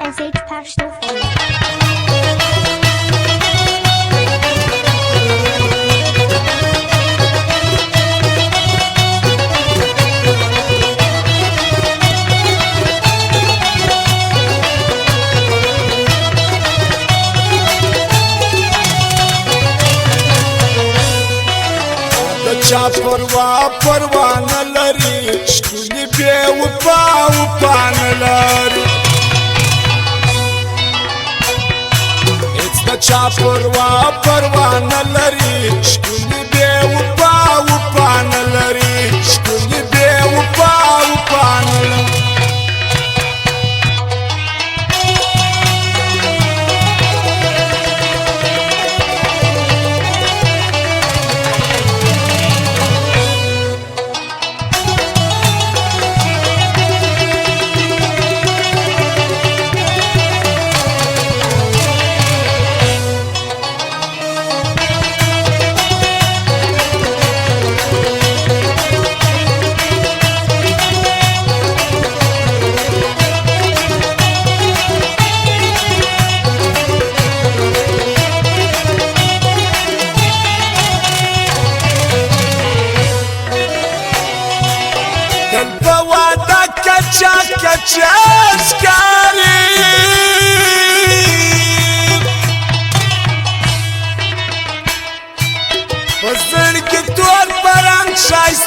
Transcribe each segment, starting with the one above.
SH Pashto Folder. चा परवा न लरी स्कूली बेवफा न लरी इतना चा परवा न लरी स्कूली बेवफा न लरी स्कूली बेवफा न लरी Çaşkari Basın ki tuar paran şaystaşkari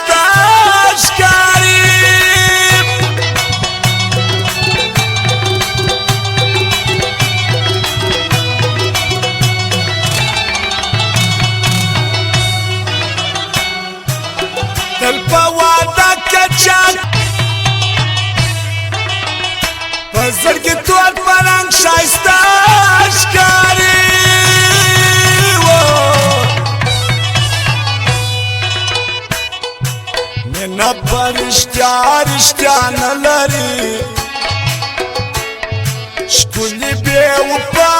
Talpa wada kaçak Hazır ki tuat paran şaystaşkari Nena pariştya nalari Şkuli bevupa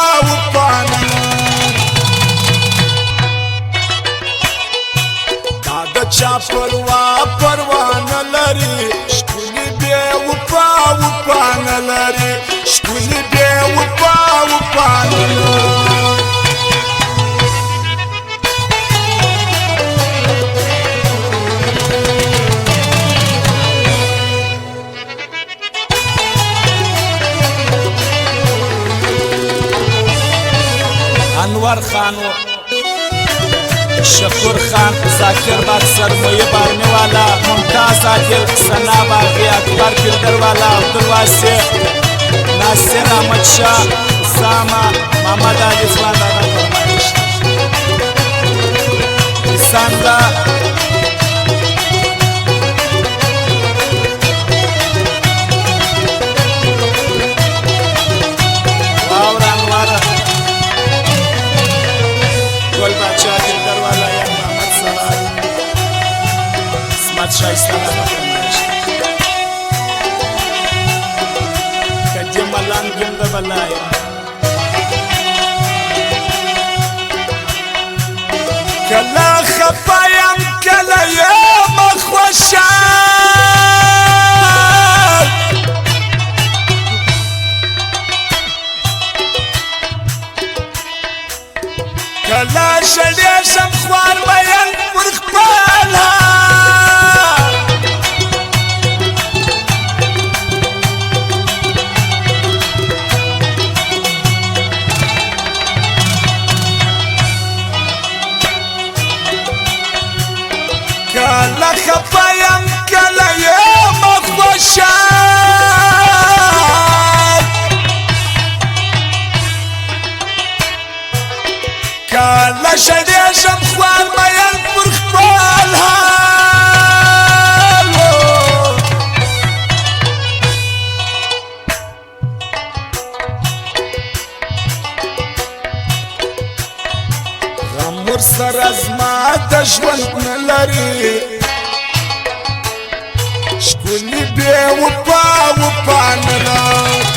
Dada cha parva nalari Şkuli bevupa nalari Şkuli bevupa nalari انور خان شکر خان ذاکر باد سرمایه بارنے والا ممتاز عادل ثنا باغی اکبر فلٹر والا عبدالواسع ناصر احمد شاہ اسامہ محمد علی ځوان دادا فرمایش اساندا شایستانه فرمایش کجی ملان گند بلای کلا خفایم کلا یم خوشم کلا شلیشم خوار بیان مرخبالها کلا خفایم کلا یم خوشم کلا شدیشم خوار بیان پر خپل حال غم ورسر ازما د ژوند نه لري شکونی بېوفا نه لري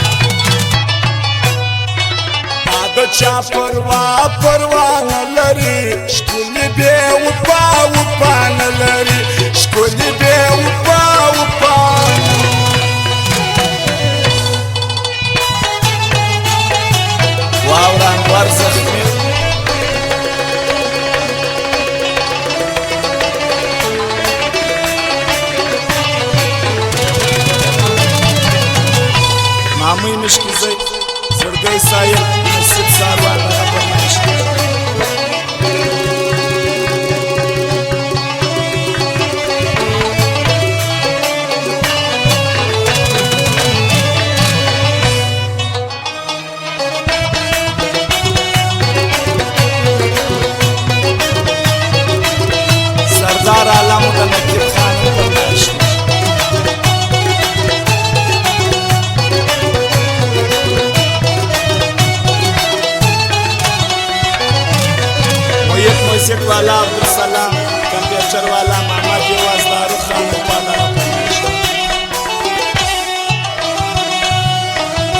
د چا پروا نه لري شکونی بېوفا نه لري شکونی بېوفا مشکی زی زرگی سایر نصیب ساروان فرمایش سردار عالم د نقیب خان فرمایش موسیق والا عبدالسلام کمپیوٹر والا محمد یوازدار خان والا فرمایش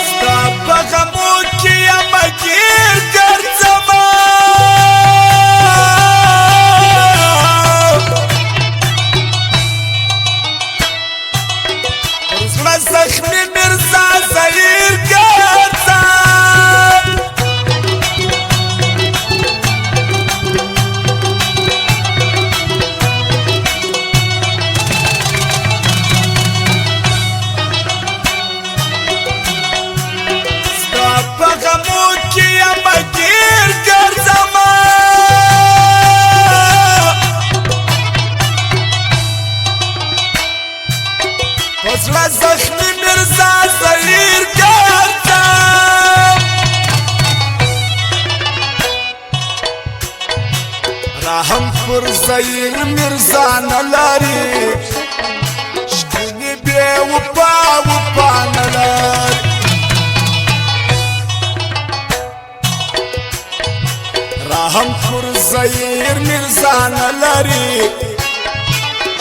ستا په غمو کې یم ګیر ګرځمه پر زړه زخمي مرزا زهیر ګرځم زړه زخمي مرزا زهیر ګرځم رحم پر زهیر مرزا نه لري شکنې بې وفا نه لري رحم پر زهیر مرزا نه لري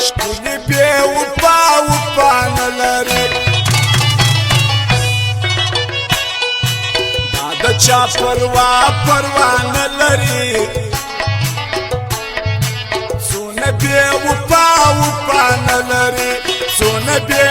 شکنې بې وفا نه لري دا د چا پروا نه لري څونه بې وفا نه لري څونه بې